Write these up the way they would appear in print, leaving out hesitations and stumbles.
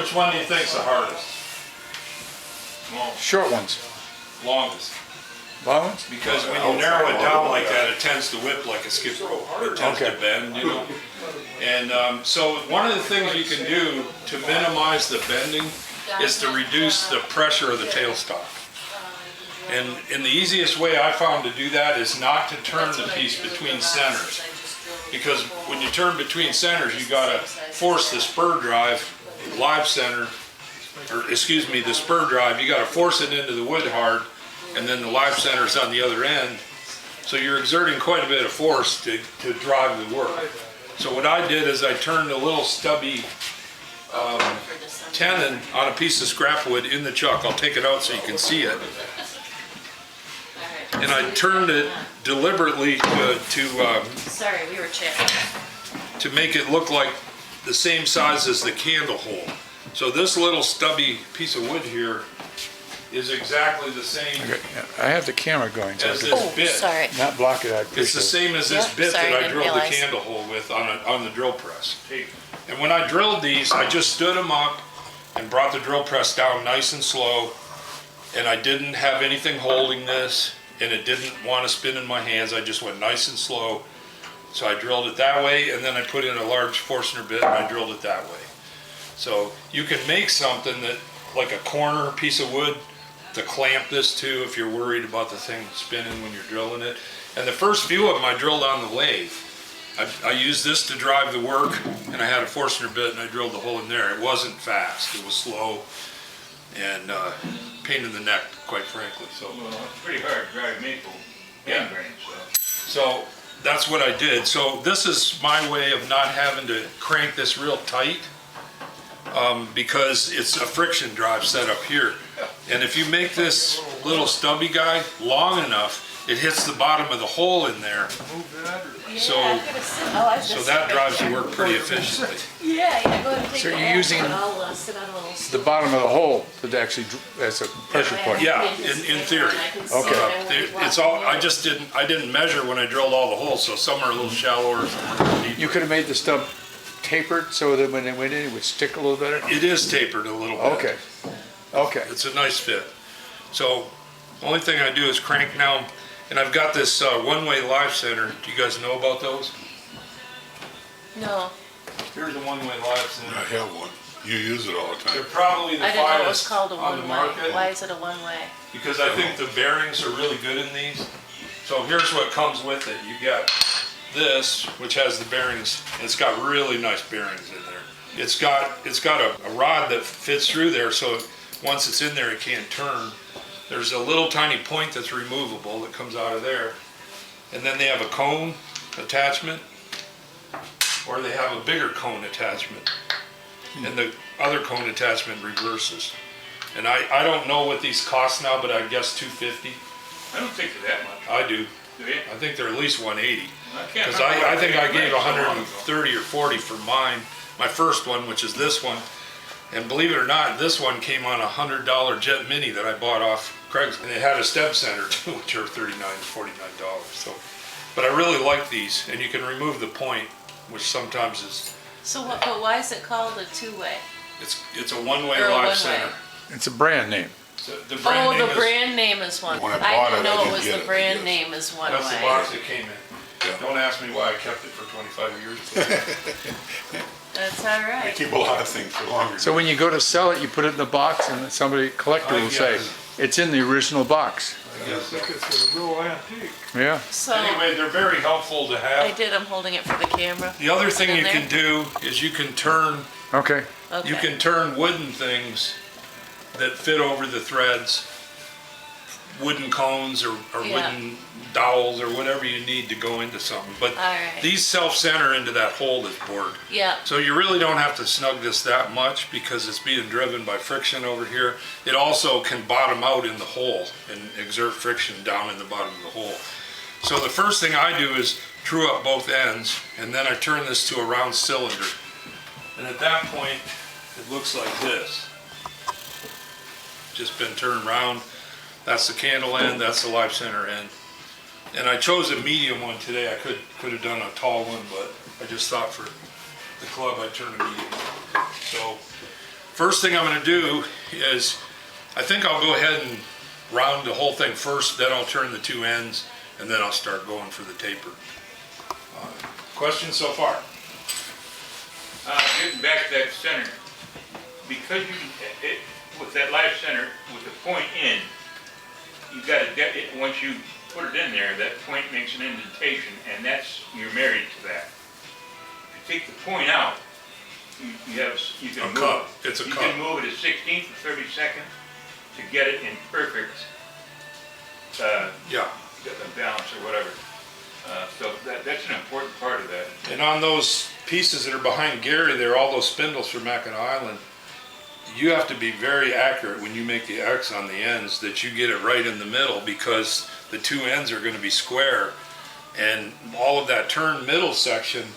Which one do you think's the hardest? Short ones. Longest. Long ones? Because when you narrow it down like that, it tends to whip like a skip rope. It tends to bend, you know. And so one of the things you can do to minimize the bending is to reduce the pressure of the tailstock. And the easiest way I found to do that is not to turn the piece between centers. Because when you turn between centers, you gotta force the spur drive, live center, or excuse me, the spur drive, you gotta force it into the wood hard, and then the live center's on the other end. So you're exerting quite a bit of force to drive the work. So what I did is I turned a little stubby tenon on a piece of scrap wood in the chuck. I'll take it out so you can see it. And I turned it deliberately Sorry, we were chatting. to make it look like the same size as the candle hole. So this little stubby piece of wood here is exactly the same Okay, I have the camera going, so I as could this bit. Sorry. not block it. I appreciate It's the same as this Yep, bit sorry, that I didn't drilled the realize. candle hole with on the drill press. And when I drilled these, I just stood them up and brought the drill press down nice and slow. And I didn't have anything holding this, and it didn't want to spin in my hands. I just went nice and slow. So I drilled it that way, and then I put in a large Forstner bit and I drilled it that way. So you can make something that, like a corner piece of wood, to clamp this to if you're worried about the thing spinning when you're drilling it. And the first few of them I drilled on the lathe. I used this to drive the work, and I had a Forstner bit and I drilled the hole in there. It wasn't fast, it was slow, and pain in the neck, quite frankly. So Well, it's pretty hard to drive maple membrane, So that's what I did. So this is my way of not having to crank this real tight, because it's a friction drive set up here. And if you make this little stubby guy long enough, it hits the bottom of the hole in there. So that drives the work pretty efficiently. Yeah, go ahead and take So the you're edge, using and I'll sit on a little the stool. bottom of the hole to actually, as a pressure point. Yeah, in theory. It's all, I didn't measure when I drilled all the holes, so some are a little shallower, some are a little deeper. You could have made the stub tapered so that when it went in, it would stick a little better? It is tapered a little bit. Okay, okay. It's a nice fit. So, the only thing I do is crank now, and I've got this one-way live center. Do you guys know about those? No, Here's a one-way live center. I have one. You use it all the They're time. probably the I didn't know it was finest called a on the one-way. market, Why is it a one-way? because I think the bearings are really good in these. So here's what comes with it. You got this, which has the bearings. It's got really nice bearings in there. It's got a rod that fits through there, so once it's in there, it can't turn. There's a little tiny point that's removable that comes out of there. And then they have a cone attachment, or they have a bigger cone attachment. And the other cone attachment reverses. And I don't know what these cost now, but I guess $250. I don't think they're that much, I do. do you? I think they're at least $180. I can't Because remember what I think I paid gave for mine so long ago. 130 or 40 for mine, my first one, which is this one. And believe it or not, this one came on a $100 Jet Mini that I bought off Craigslist. And it had a step center too, which are $39 to $49. So, but I really like these, and you can remove the point, which sometimes is, So what, but why is it called a two-way? it's a one-way Or a live one-way. center. It's a brand name. So the brand Oh, name the is, brand name is one. When I I bought didn't it, I know it didn't was get the it, brand yes. name is one that's the way. box that came in. Yeah. Don't ask me why I kept it for 25 years. That's all I right. keep a lot of things for longer. So when you go to sell it, you put it in the box and somebody, collector will say, it's in the original box. Yes. think it's a real antique. Yeah. So Anyway, they're very helpful to I have. did. I'm holding it for the camera. The other thing in you there? can do is you can turn Okay. Okay. You can turn wooden things that fit over the threads, wooden cones or Yeah. wooden dowels or whatever you need to go into something. But All right. these self-center into that hole that's bored. Yeah. So you really don't have to snug this that much because it's being driven by friction over here. It also can bottom out in the hole and exert friction down in the bottom of the hole. So the first thing I do is true up both ends, and then I turn this to a round cylinder. And at that point, it looks like this. Just been turned around. That's the candle end, that's the live center end. And I chose a medium one today. I could have done a tall one, but I just thought for the club I'd turn a medium. So first thing I'm gonna do is, I think I'll go ahead and round the whole thing first, then I'll turn the two ends, and then I'll start going for the taper. Questions so far? Getting back to that center, because with that live center, with the point in, you got to, once you put it in there, that point makes an indentation, and you're married to that. If you take the point out, you can A move cup. it. It's a You cup. can move it a 16th or 32nd to get it in perfect Yeah. balance or whatever. So that's an important part of that. And on those pieces that are behind Gary there, all those spindles from Mackinac Island, you have to be very accurate when you make the X on the ends, that you get it right in the middle, because the two ends are gonna be square, and all of that turn middle section,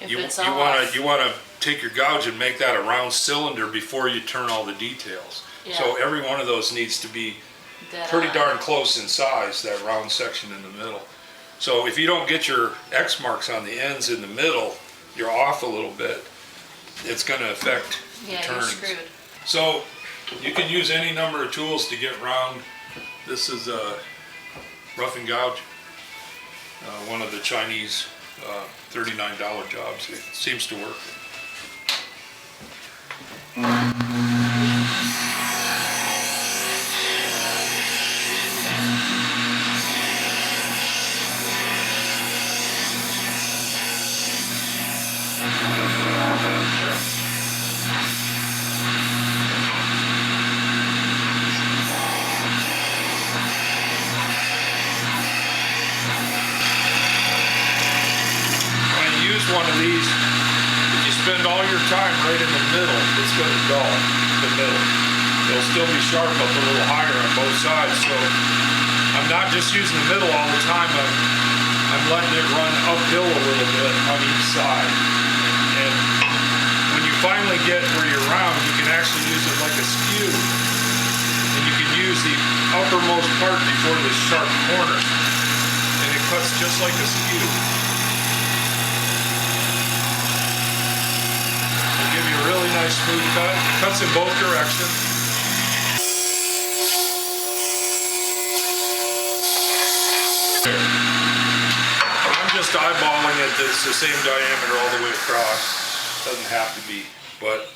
If you it's wanna take your gouge and make that a round cylinder before you turn all the details. So Yeah. every one of those needs to be Dead pretty on. darn close in size, that round section in the middle. So if you don't get your X marks on the ends in the middle, you're off a little bit, it's gonna affect the Yeah, you're turns. screwed. So you can use any number of tools to get round. This is a rough and gouge, one of the Chinese $39 jobs. It seems to work. When you use one of these, if you spend all your time right in the middle, it's going to dull the middle. It'll still be sharp up a little higher on both sides. So I'm not just using the middle all the time. I'm letting it run uphill a little bit on each side. And when you finally get where you're round, you can actually use it like a skew. And you can use the uppermost part before the sharp corner. And it cuts just like a skew. It'll give you a really nice smooth cut. It cuts in both directions. I'm just eyeballing it, it's the same diameter all the way across. Doesn't have to be, but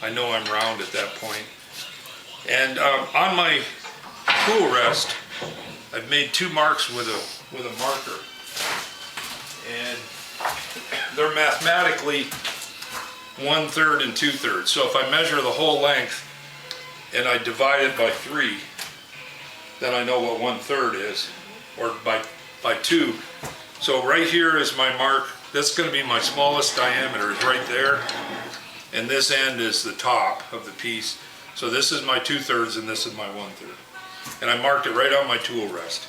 I know I'm round at that point. And on my tool rest, I've made two marks with a marker. And they're mathematically 1/3 and 2/3. So if I measure the whole length and I divide it by 3, then I know what 1/3 is, or by 2. So right here is my mark. That's going to be my smallest diameter, is right there. And this end is the top of the piece. So this is my 2/3 and this is my 1/3. And I marked it right on my tool rest.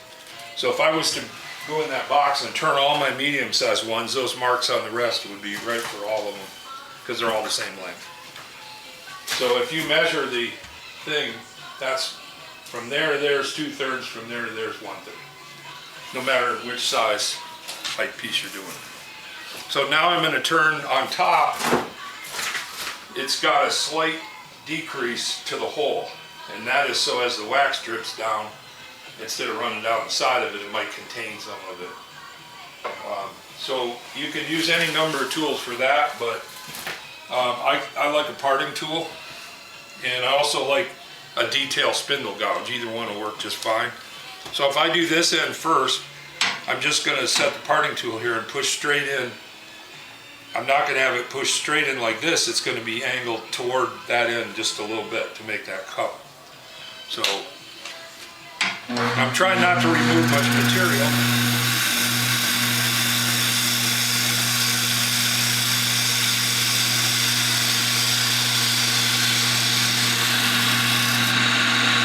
So if I was to go in that box and turn all my medium-sized ones, those marks on the rest would be right for all of them, because they're all the same length. So if you measure the thing, that's from there to there's 2/3, from there to there's 1/3. No matter which size height piece you're doing. So now I'm going to turn on top. It's got a slight decrease to the hole, and that is so as the wax drips down, instead of running down the side of it, it might contain some of it. So you can use any number of tools for that, but I like a parting tool, and I also like a detail spindle gouge. Either one will work just fine. So if I do this end first, I'm just going to set the parting tool here and push straight in. I'm not going to have it pushed straight in like this. It's going to be angled toward that end just a little bit to make that cup. So I'm trying not to remove much material.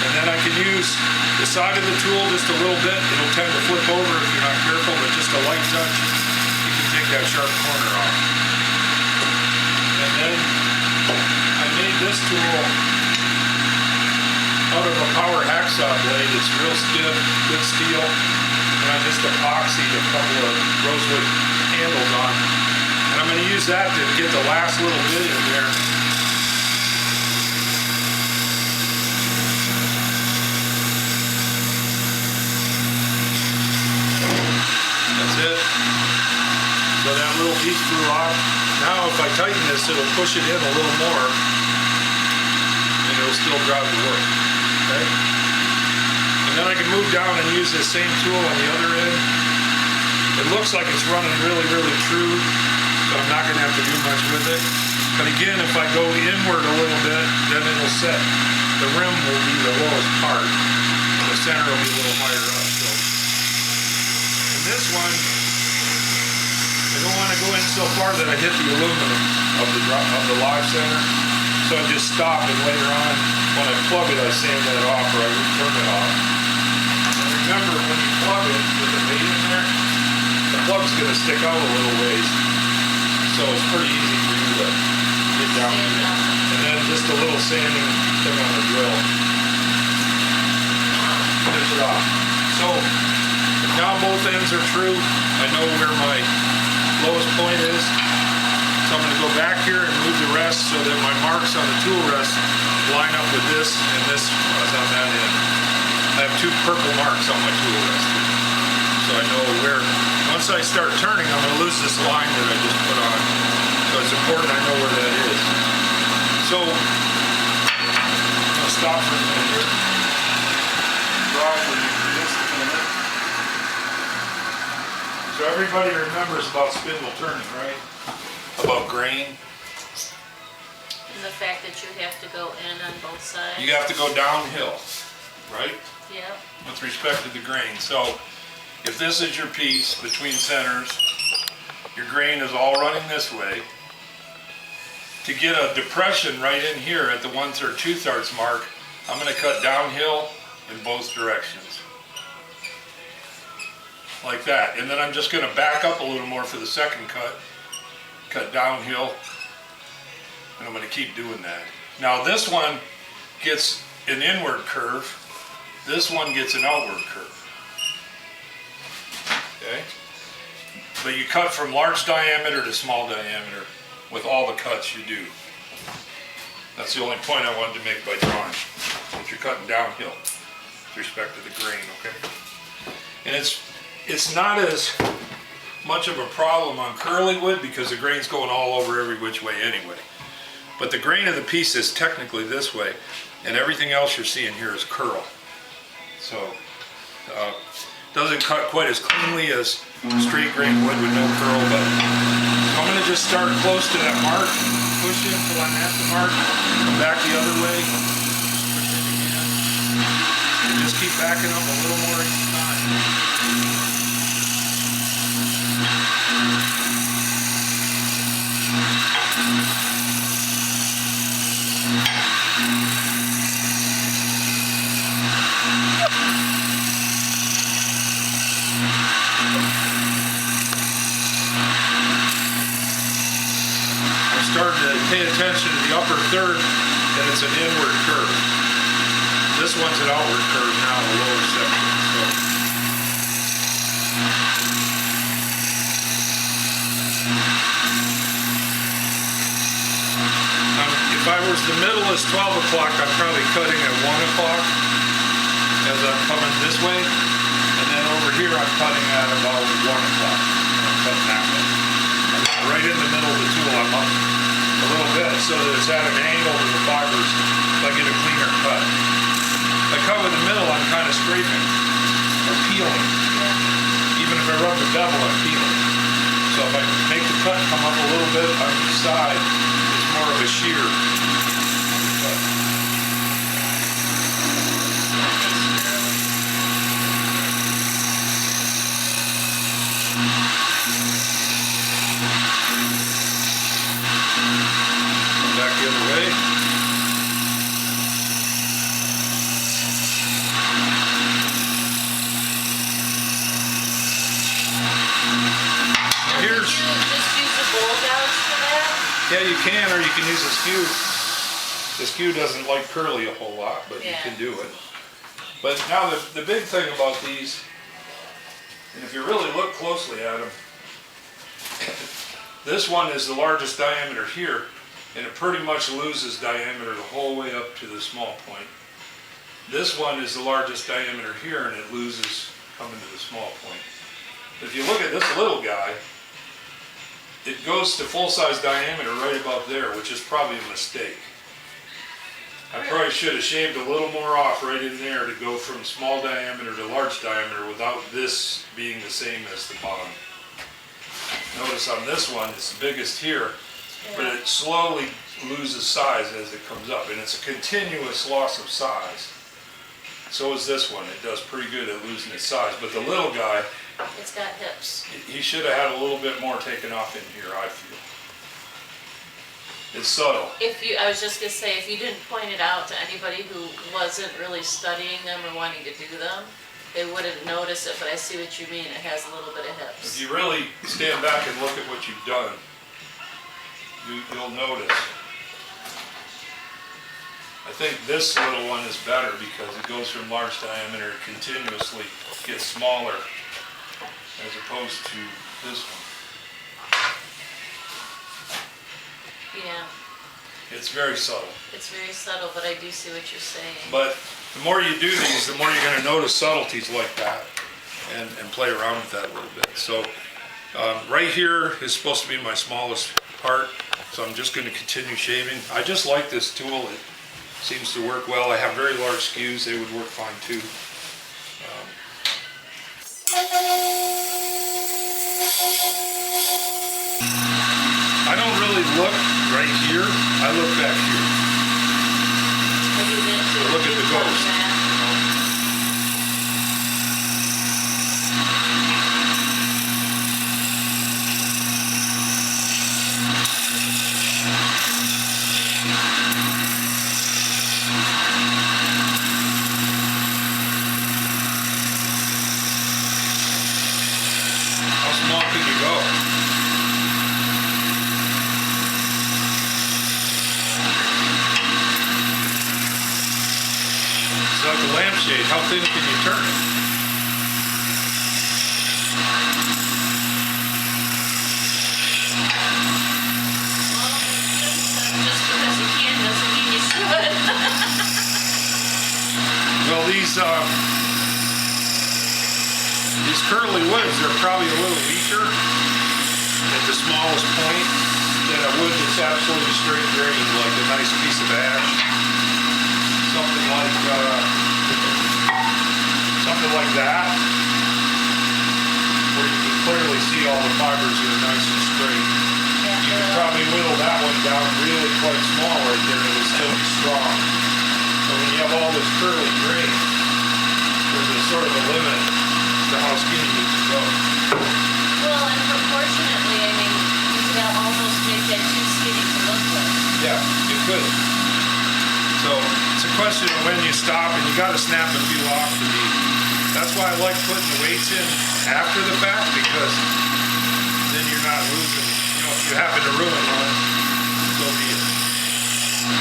And then I can use the side of the tool just a little bit. It'll tend to flip over if you're not careful, but just a light touch, you can take that sharp corner off. And then I made this tool out of a power hacksaw blade. It's real stiff, good steel. And I just epoxied a couple of rosewood handles on. And I'm going to use that to get the last little bit in there. So that little piece blew off. Now if I tighten this, it'll push it in a little more and it'll still drive the work, okay? And then I can move down and use this same tool on the other end. It looks like it's running really, really true, so I'm not gonna have to do much with it. But again, if I go inward a little bit, then it'll set. The rim will be the lowest part, and the center will be a little higher up. So, in this one, I don't want to go in so far that I hit the aluminum of the live center. So I just stop, and later on, when I plug it, I sand that off or I turn it off. And remember, when you plug it with the bait in there, the plug's going to stick out a little ways. So it's pretty easy for you to get down here. And then just a little sanding thing on the drill. Finish it off. So now both ends are true. I know where my lowest point is. So I'm going to go back here and move the rest so that my marks on the tool rest line up with this and this was on that end. I have 2 purple marks on my tool rest here. So I know where, once I start turning, I'm going to lose this line that I just put on. So it's important I know where that is. So I'm going to stop for a minute here. Draw for just a minute. So everybody remembers about spindle turning, right? About grain. And the fact that you have to go in on both sides. You have to go downhill, right? Yep. With respect to the grain. So if this is your piece between centers, your grain is all running this way. To get a depression right in here at the 1/3, 2/3 mark, I'm going to cut downhill in both directions. Like that. And then I'm just going to back up a little more for the second cut. Cut downhill. And I'm going to keep doing that. Now this one gets an inward curve. This one gets an outward curve. Okay? But you cut from large diameter to small diameter with all the cuts you do. That's the only point I wanted to make by drawing. That you're cutting downhill with respect to the grain, okay? And it's not as much of a problem on curly wood because the grain's going all over every which way anyway. But the grain of the piece is technically this way, and everything else you're seeing here is curl. So, doesn't cut quite as cleanly as straight grain wood with no curl, but I'm going to just start close to that mark, push in until I'm at the mark, come back the other way, push in again, and just keep backing up a little more each time. Starting to pay attention to the upper third, that it's an inward curve. This one's an outward curve now, the lower section. So. If I was the middle is 12 o'clock, I'm probably cutting at 1 o'clock as I'm coming this way. And then over here I'm cutting at about 1 o'clock. I'm cutting that way. Right in the middle of the tool, I'm up a little bit so that it's at an angle to the fibers so I get a cleaner cut. If I cut with the middle, I'm kind of scraping or peeling. Even if I rub the bevel, I'm peeling. So if I make the cut come up a little bit on each side, it's more of a shear. Back the other way. Here's. Did you just use a bowl gouge for that? Yeah, you can, or you can use a skew. The skew doesn't like curly a whole lot, but you can do it. But now the big thing about these, and if you really look closely at them, this one is the largest diameter here, and it pretty much loses diameter the whole way up to the small point. This one is the largest diameter here, and it loses coming to the small point. If you look at this little guy, it goes to full-size diameter right about there, which is probably a mistake. I probably should have shaved a little more off right in there to go from small diameter to large diameter without this being the same as the bottom. Notice on this one, it's the biggest here, but it slowly loses size as it comes up, and it's a continuous loss of size. So is this one. It does pretty good at losing its size, but the little guy, It's got hips. he should have had a little bit more taken off in here, I feel. It's subtle. I was just gonna say, if you didn't point it out to anybody who wasn't really studying them or wanting to do them, they wouldn't notice it, but I see what you mean, it has a little bit of If hips. you really stand back and look at what you've done, you'll notice. I think this little one is better because it goes from large diameter continuously gets smaller as opposed to this one. Yeah, It's very subtle. it's very subtle, but I do see what you're saying. But the more you do these, the more you're going to notice subtleties like that and play around with that a little bit. So right here is supposed to be my smallest part, so I'm just going to continue shaving. I just like this tool. It seems to work well. I have very large skews. They would work fine too. I don't really look right here. I look back here. I do that too. Look at the ghost. How small can you go? It's like a lampshade. How thin can you turn it? Just because you can doesn't mean you should. Well, these curly woods are probably a little weaker at the smallest point than a wood that's absolutely straight grain, like a nice piece of ash. Something like that, where you can clearly see all the fibers are nice and straight. You could probably whittle that one down really quite small right there, and it would still be strong. So when you have all this curly grain, there's a sort of a limit to how skinny you can go. Well, and proportionately, I mean, you could almost make that too skinny to look like. Yeah, you could. So it's a question of when you stop, and you got to snap a few off to be. That's why I like putting the weights in after the fact, because then you're not losing. You know, if you happen to ruin one, so be it.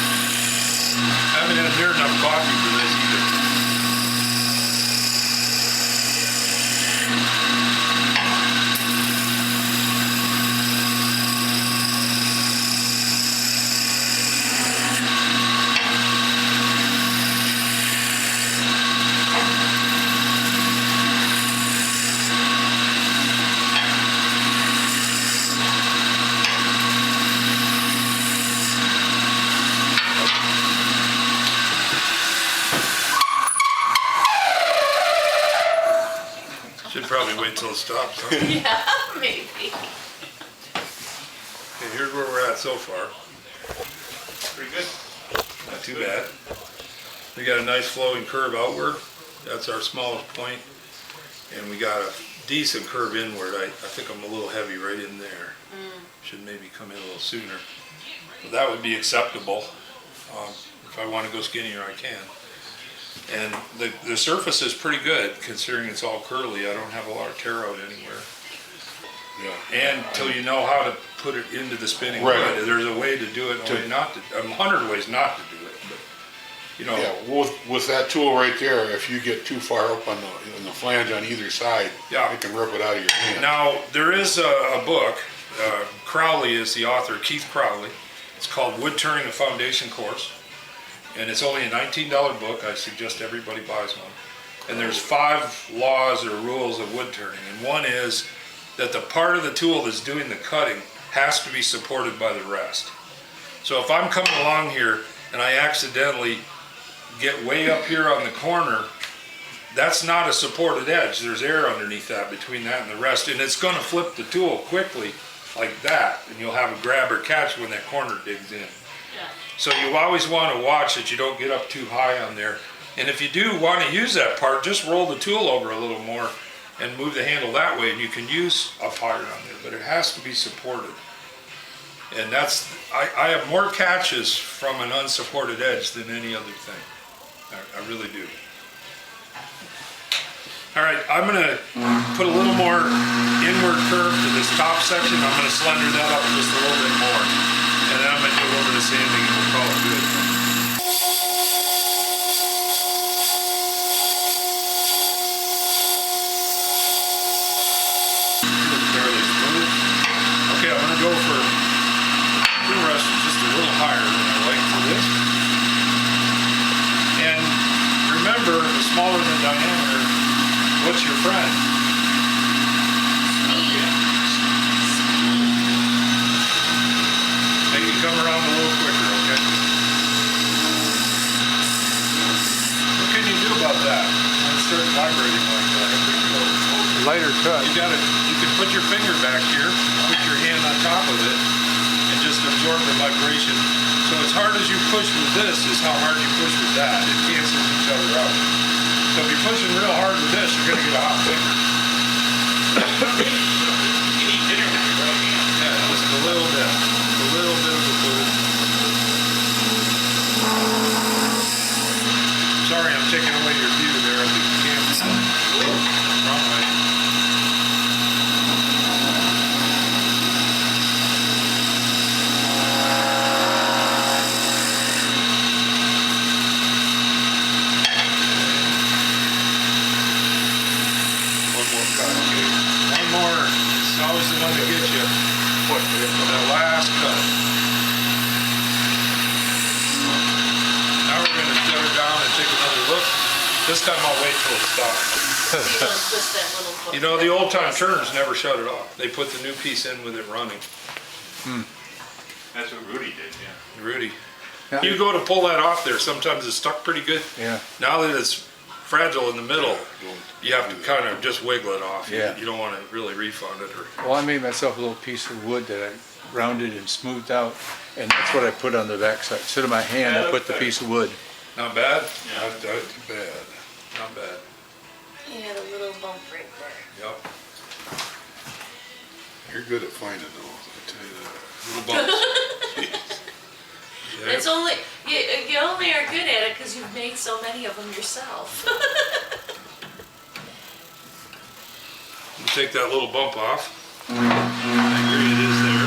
I haven't had near enough coffee for this either. Should probably wait till it stops, huh? Yeah, maybe. Okay, here's where we're at so far. Pretty good. Not too bad. We got a nice flowing curve outward. That's our smallest point. And we got a decent curve inward. I think I'm a little heavy right in there. Should maybe come in a little sooner. But that would be acceptable. If I want to go skinnier, I can. And the surface is pretty good considering it's all curly. I don't have a lot of tear out anywhere. Yeah. And till you know how to put it into the spinning Right. wood, there's a way to do it and a way not to. 100 ways not to do it, but you know. Yeah, with that tool right there, if you get too far up on the flange on either side, Yeah. it can rip it out of your hand. Now there is a book. Crowley is the author, Keith Crowley. It's called Woodturning: A Foundation Course, and it's only a $19 book. I suggest everybody buys one. And there's 5 laws or rules of wood turning, and one is that the part of the tool that's doing the cutting has to be supported by the rest. So if I'm coming along here and I accidentally get way up here on the corner, that's not a supported edge. There's air underneath that, between that and the rest, and it's gonna flip the tool quickly like that, and you'll have a grab or catch when that corner digs in. Yeah. So you always wanna watch that you don't get up too high on there. And if you do wanna use that part, just roll the tool over a little more and move the handle that way, and you can use up higher on there, but it has to be supported. And that's, I have more catches from an unsupported edge than any other thing. I really do. All right, I'm gonna put a little more inward curve to this top section. I'm gonna slender that up just a little bit more. And then I'm gonna do a little bit of sanding and we'll call it good. Looks fairly smooth. Okay, I'm gonna go for the rest just a little higher than I like for this. And remember, the smaller the diameter, what's your friend? Make it come around a little quicker, okay? What can you do about that? When it starts vibrating like that? Lighter cut. You can put your finger back here, put your hand on top of it, and just absorb the vibration. So as hard as you push with this is how hard you push with that. It cancels each other out. So if you're pushing real hard with this, you're gonna get a hot finger. Yeah, just a little bit of the fluid. Sorry, I'm taking away your view there of the camera. Wrong way. One more, it's always the one that gets you. That last cut. Now we're gonna set her down and take another look. This time I'll wait till it stops. Just that little. You know, the old time turners never shut it off. They put the new piece in with it running. That's what Rudy did, yeah. Rudy. Yeah. You go to pull that off there, sometimes it's stuck pretty good. Yeah. Now that it's fragile in the middle, you have to kind of just wiggle it off. Yeah. You don't want to really refund it. Or Well, I made myself a little piece of wood that I rounded and smoothed out, and that's what I put on the backside. Instead of my hand, I put the piece of wood. Not bad? Not too bad. Not bad. You had a little bump right there. Yep. You're good at finding those, I tell you that. Little bumps. Yeah. It's only, you only are good at it because you've made so many of them yourself. You take that little bump off. I agree, it is there.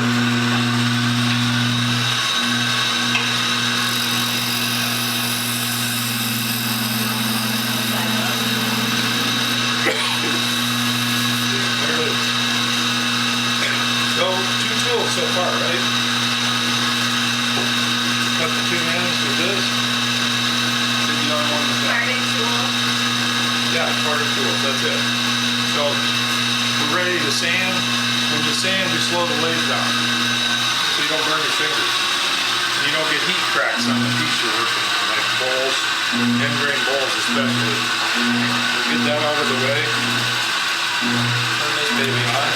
There it is. So, 2 tools so far, right? Cut the 2 ends with this. Did the other one with that. Parting tool. Yeah, parting tools, that's it. So, we're ready to sand. When you sand, you slow the lathe down, so you don't burn your fingers. And you don't get heat cracks on the piece you're working on, like bowls, end grain bowls especially. Get that out of the way. Turn this baby on.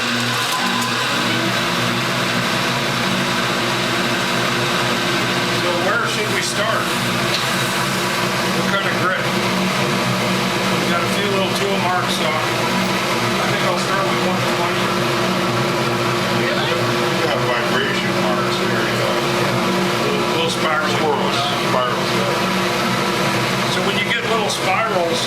So where should we start? What kind of grit? We got a few little tool marks on. I think I'll start with 120. Really? You got vibration marks there, you know. Little spirals going on. Spirals, yeah. So when you get little spirals,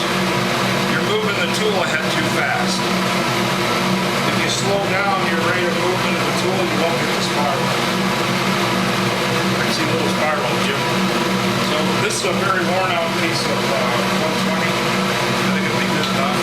you're moving the tool ahead too fast. If you slow down your rate of movement of the tool, you won't get the spiral. I can see little spirals, Jim. So this is a very worn out piece of 120. I think it'll be good enough.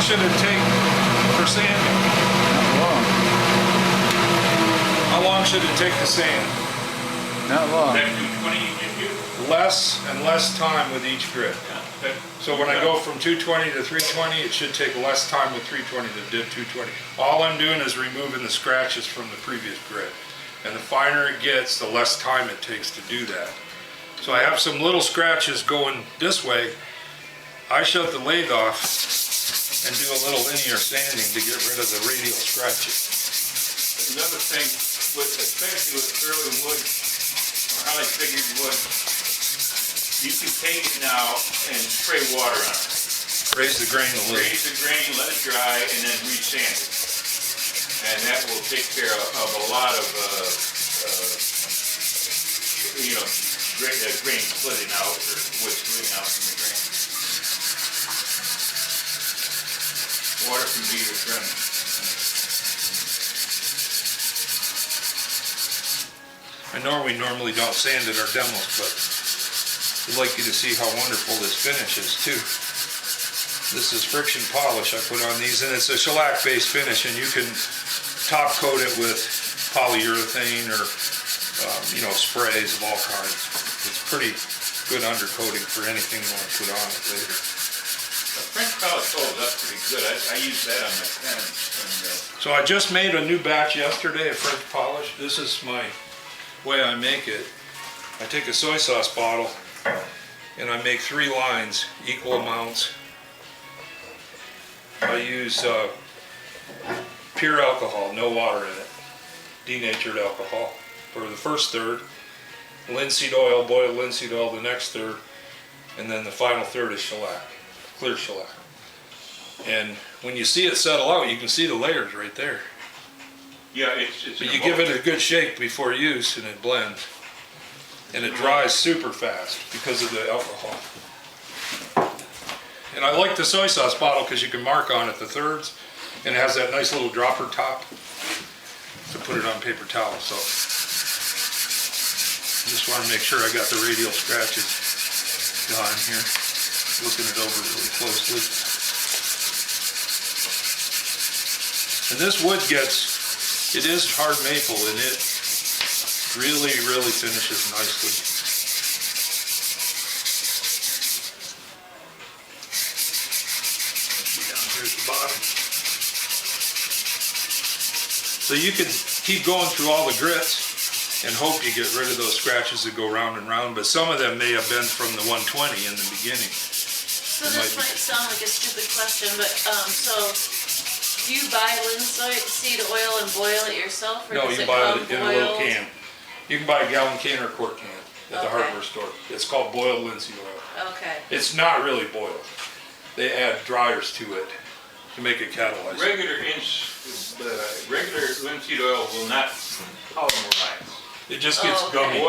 should it take for sanding? Not long, How long should it take to sand? not long. That 220 you just used? Less and less time with each grit. Yeah. that- So when I go from 220 to 320, it should take less time with 320 than it did 220. All I'm doing is removing the scratches from the previous grit. And the finer it gets, the less time it takes to do that. So I have some little scratches going this way. I shut the lathe off and do a little linear sanding to get rid of the radial scratches. Another thing, especially with early wood, or highly figured wood, you can take it now and spray water on it. Raise the grain a little. Raise the grain, let it dry, and then re-sand it. And that will take care of a lot of, grain splitting out or wood splitting out from the grain. Water can be the friend. I know we normally don't sand at our demos, but I'd like you to see how wonderful this finish is too. This is friction polish I put on these, and it's a shellac-based finish, and you can top coat it with polyurethane or sprays of all kinds. It's pretty good undercoating for anything you want to put on it later. The French polish holds up pretty good. I use that on my pens. So I just made a new batch yesterday of French polish. This is my way I make it. I take a soy sauce bottle and I make 3 lines, equal amounts. I use pure alcohol, no water in it, denatured alcohol for the first third, linseed oil, boiled linseed oil the next third, and then the final third is shellac, clear shellac. And when you see it settle out, you can see the layers right there. Yeah, it's But you give it a good shake before use and it blends. And it dries super fast because of the alcohol. And I like the soy sauce bottle because you can mark on it the thirds, and it has that nice little dropper top to put it on paper towel. So just want to make sure I got the radial scratches gone here. Looking it over really closely. And this wood it is hard maple, and it really, really finishes nicely. Down here at the bottom. So you can keep going through all the grits and hope you get rid of those scratches that go round and round, but some of them may have been from the 120 in the beginning. So this might sound like a stupid question, but, do you buy linseed oil and boil it yourself, or No, does you it buy come it in a little boiled? can. You can buy a gallon can or a quart can at the Okay. hardware store. It's called boiled linseed oil. Okay, It's not really boiled. They add dryers to it to make it catalyzed. regular linseed oil will not polymerize. It just gets Oh, okay. gummy.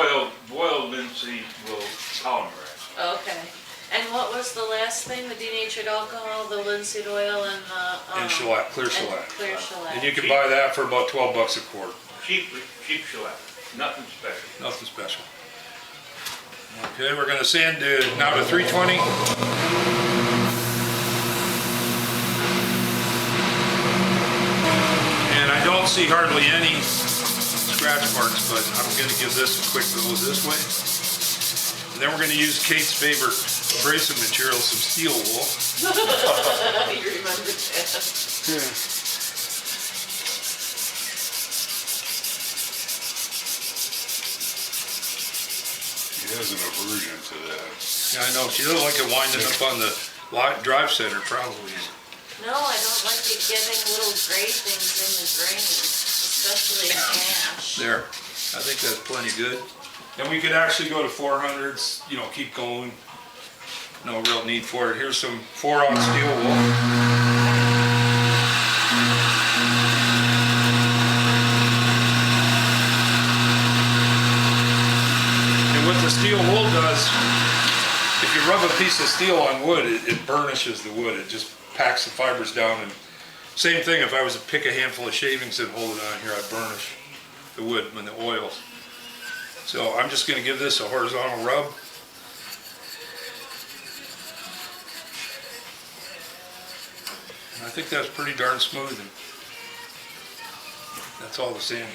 Boiled linseed will polymerize. okay. And what was the last thing, the denatured alcohol, the linseed oil, and the, And shellac, clear and shellac. clear shellac? And you can buy that for about 12 bucks a quart. Cheap shellac, nothing special. Nothing special. Okay, we're gonna sand now to 320. And I don't see hardly any scratch marks, but I'm gonna give this a quick go this way. And then we're gonna use Kate's favorite abrasive material, some steel wool. You remembered that. He has an aversion to that. Yeah, I know, she doesn't like it winding up on the drive center probably. No, I don't like it getting little gray things in the grain, especially ash. There, I think that's plenty good. And we could actually go to 400s, keep going. No real need for it. Here's some 4-aught steel wool. And what the steel wool does, if you rub a piece of steel on wood, it burnishes the wood. It just packs the fibers down. And same thing, if I was to pick a handful of shavings and hold it on here, I'd burnish the wood when the oils. So I'm just going to give this a horizontal rub. And I think that's pretty darn smooth, and that's all the sanding.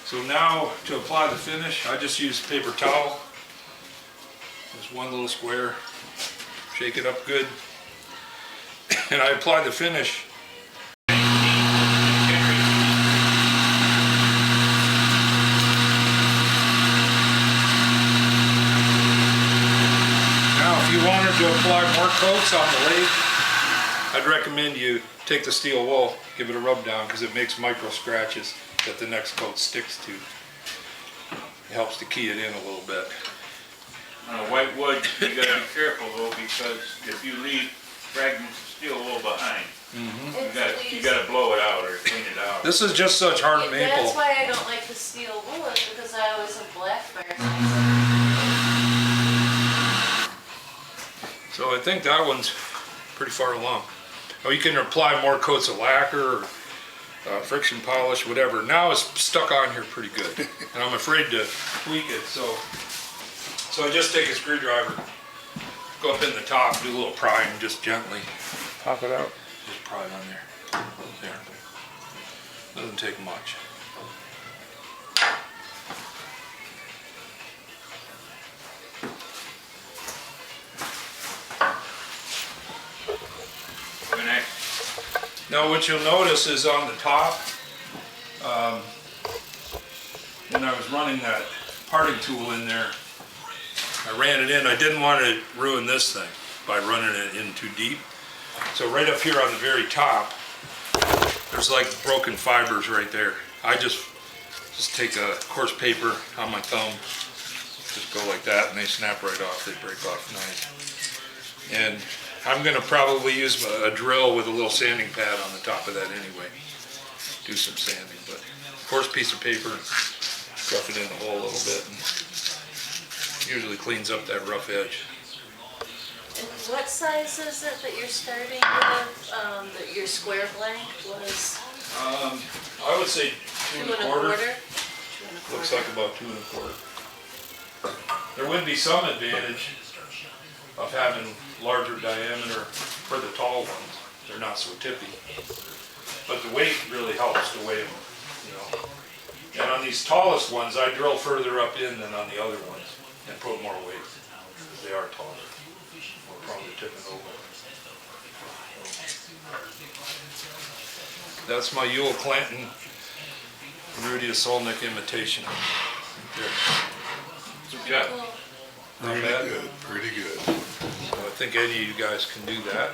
So now to apply the finish, I just use paper towel. Just one little square, shake it up good, and I apply the finish. Now if you wanted to apply more coats on the lathe, I'd recommend you take the steel wool, give it a rub down, because it makes micro scratches that the next coat sticks to. It helps to key it in a little bit. On a white wood, you gotta be careful though, because if you leave fragments of steel wool behind, you gotta blow it out or clean it out. This is just such hard Yeah, maple. that's why I don't like the steel wool, is because I always have black marks. So I think that one's pretty far along. Oh, you can apply more coats of lacquer or friction polish, whatever. Now it's stuck on here pretty good, and I'm afraid to tweak it. So I just take a screwdriver, go up in the top, do a little prying, just gently. Pop it out. Just pry it on there. There. Doesn't take much. Good next. Now what you'll notice is on the top, when I was running that parting tool in there, I ran it in. I didn't want to ruin this thing by running it in too deep. So right up here on the very top, there's like broken fibers right there. I just take a coarse paper on my thumb, just go like that, and they snap right off. They break off nice. And I'm gonna probably use a drill with a little sanding pad on the top of that anyway. Do some sanding, but coarse piece of paper, rough it in the hole a little bit, and usually cleans up that rough edge. And what size is it that you're starting with, that your square blank was? I would say 2 2 1/4. 2 1/4. Looks like about 2 1/4. There would be some advantage of having larger diameter for the tall ones. They're not so tippy. But the weight really helps to weigh them, you know. And on these tallest ones, I drill further up in than on the other ones and put more weight, because they are taller, more prone to tipping over. That's my Ewell Clanton Rudy Solnick imitation. Right there. Good job. Cool. Not Pretty bad. good, pretty good. So I think any of you guys can do that.